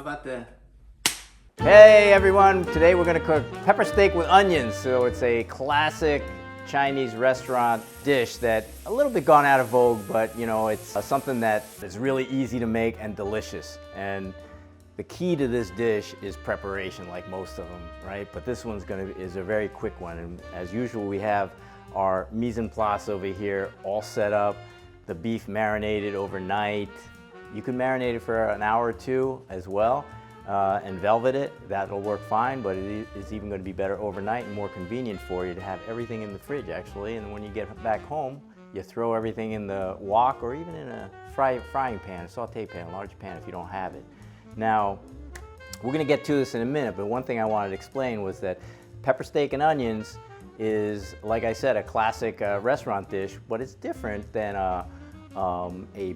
How about the... Hey everyone, today we're going to cook pepper steak with onions. So it's a classic Chinese restaurant dish that a little bit gone out of vogue, but you know, it's something that is really easy to make and delicious. And the key to this dish is preparation, like most of them, right? But this one's is a very quick one. And as usual, we have our mise en place over here all set up. The beef marinated overnight. You can marinate it for an hour or two as well. And velvet it, that'll work fine, but it is even going to be better overnight and more convenient for you to have everything in the fridge actually. And when you get back home, you throw everything in the wok or even in a frying pan, a saute pan, a large pan if you don't have it. Now, we're going to get to this in a minute, but one thing I wanted to explain was that pepper steak and onions is, like I said, a classic restaurant dish, but it's different than a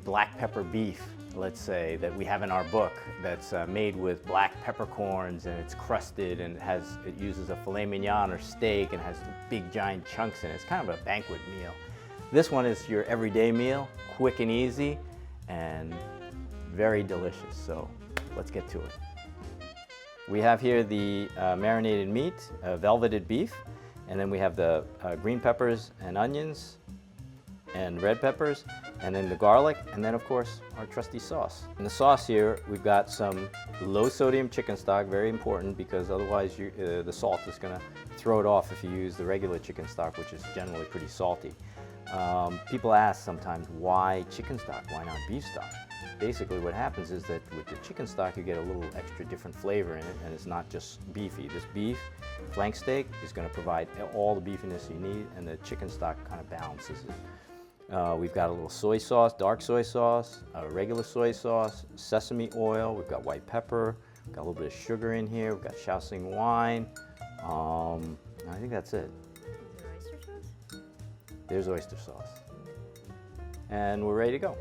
black pepper beef, let's say, that we have in our book that's made with black peppercorns and it's crusted and it uses a filet mignon or steak and has big giant chunks in it. It's kind of a banquet meal. This one is your everyday meal, quick and easy and very delicious. So let's get to it. We have here the marinated meat, velveted beef, and then we have the green peppers and onions and red peppers, and then the garlic, and then of course our trusty sauce. In the sauce here, we've got some low sodium chicken stock, very important because otherwise the salt is gonna throw it off if you use the regular chicken stock, which is generally pretty salty. People ask sometimes, why chicken stock, why not beef stock? Basically what happens is that with the chicken stock you get a little extra different flavor in it, and it's not just beefy. This beef flank steak is gonna provide all the beefiness you need, and the chicken stock kind of balances it. We've got a little soy sauce, dark soy sauce, regular soy sauce, sesame oil, we've got white pepper, we've got a little bit of sugar in here, we've got Shaoxing wine. I think that's it. Is there oyster sauce? There's oyster sauce. And we're ready to go.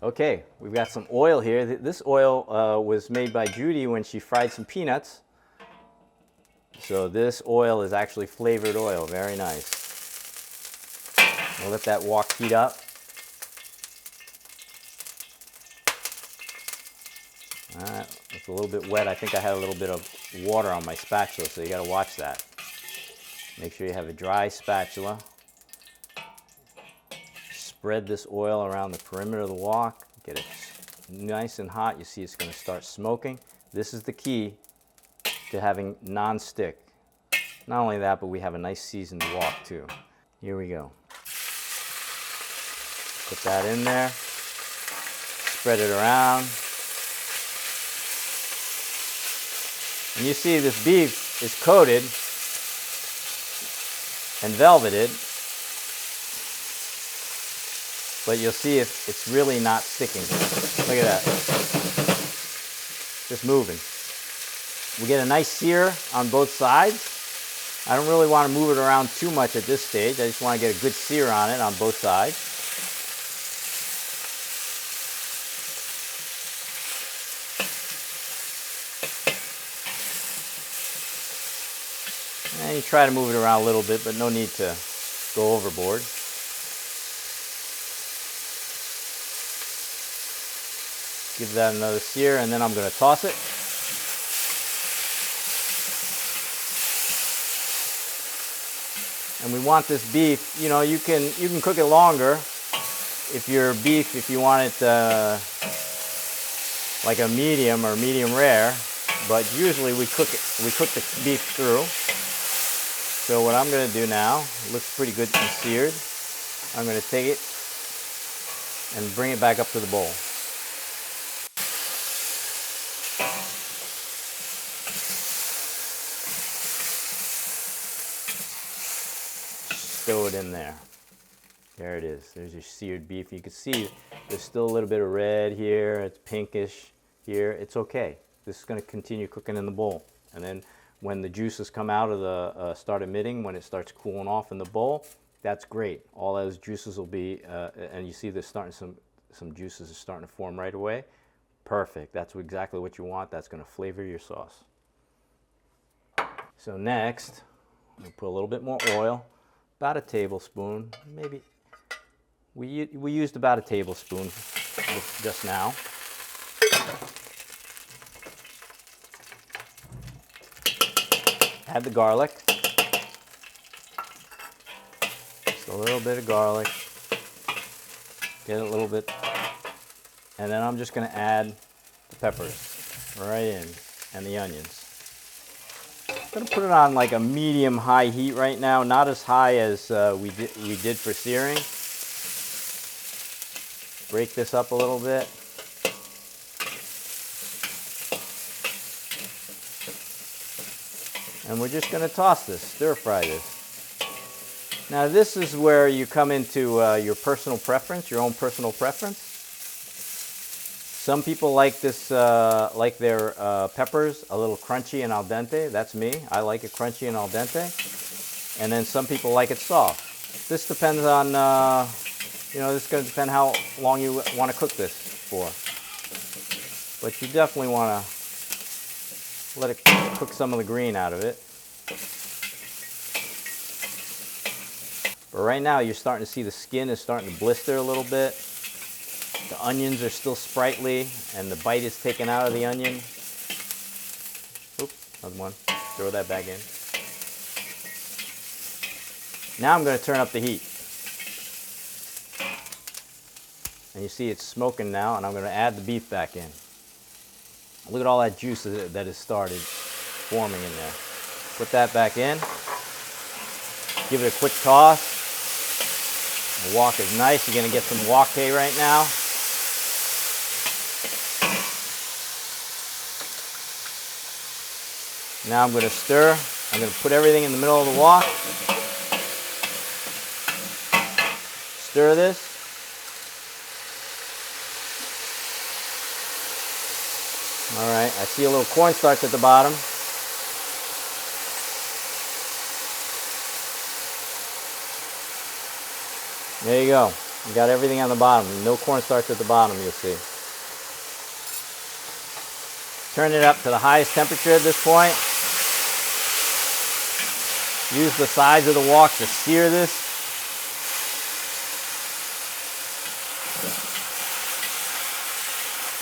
Okay, we've got some oil here. This oil was made by Judy when she fried some peanuts. So this oil is actually flavored oil, very nice. We'll let that wok heat up. All right, it's a little bit wet. I think I had a little bit of water on my spatula, so you gotta watch that. Make sure you have a dry spatula. Spread this oil around the perimeter of the wok. Get it nice and hot. You see it's gonna start smoking. This is the key to having non-stick. Not only that, but we have a nice seasoned wok too. Here we go. Put that in there, spread it around. And you see this beef is coated and velveted, but you'll see if it's really not sticking. Look at that. Just moving. We get a nice sear on both sides. I don't really want to move it around too much at this stage. I just want to get a good sear on it on both sides. And you try to move it around a little bit, but no need to go overboard. Give that another sear, and then I'm going to toss it. And we want this beef, you know, you can cook it longer if you want it like a medium or medium rare, but usually we cook the beef through. So what I'm going to do now, it looks pretty good and seared. I'm going to take it and bring it back up to the bowl. Throw it in there. There it is. There's your seared beef. You can see there's still a little bit of red here. It's pinkish here. It's okay. This is going to continue cooking in the bowl. And then when the juices come out of the start emitting, when it starts cooling off in the bowl, that's great. All those juices will be, and you see there's starting some juices are starting to form right away. Perfect. That's exactly what you want. That's going to flavor your sauce. So next, I'm going to put a little bit more oil. About a tablespoon, maybe. We used about a tablespoon just now. Add the garlic. Just a little bit of garlic. Get it a little bit. And then I'm just going to add the peppers right in and the onions. I'm going to put it on like a medium-high heat right now, not as high as we did for searing. Break this up a little bit. And we're just going to toss this, stir fry this. Now this is where you come into your personal preference, your own personal preference. Some people like this, like their peppers a little crunchy and al dente. That's me. I like it crunchy and al dente. And then some people like it soft. This depends on, this is going to depend how long you want to cook this for. But you definitely want to let it cook some of the green out of it. But right now you're starting to see the skin is starting to blister a little bit. The onions are still sprightly and the bite is taken out of the onion. Oops, another one. Throw that back in. Now I'm going to turn up the heat. And you see it's smoking now, and I'm going to add the beef back in. Look at all that juice that has started forming in there. Put that back in. Give it a quick toss. The wok is nice. You're going to get some wok right now. Now I'm going to stir. I'm going to put everything in the middle of the wok. Stir this. All right, I see a little cornstarch at the bottom. There you go. You got everything on the bottom. No cornstarch at the bottom, you'll see. Turn it up to the highest temperature at this point. Use the sides of the wok to sear this.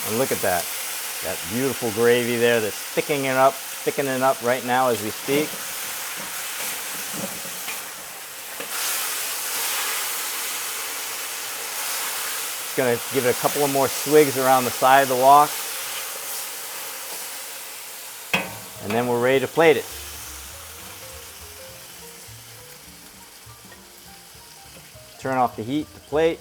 And look at that. That beautiful gravy there that's thickening up right now as we speak. Just going to give it a couple of more swigs around the side of the wok. And then we're ready to plate it. Turn off the heat to plate.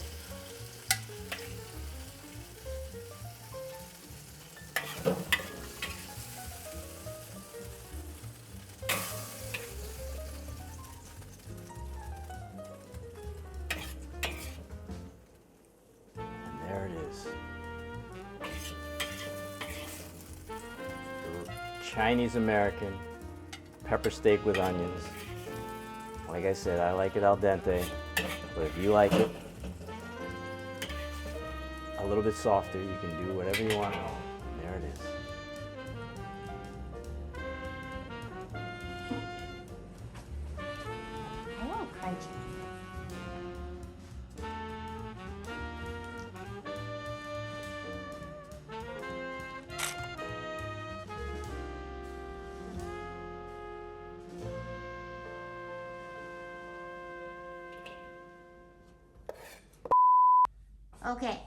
There it is. Chinese American pepper steak with onions. Like I said, I like it al dente, but if you like it a little bit softer, you can do whatever you want. And there it is. I want crunchy. Okay.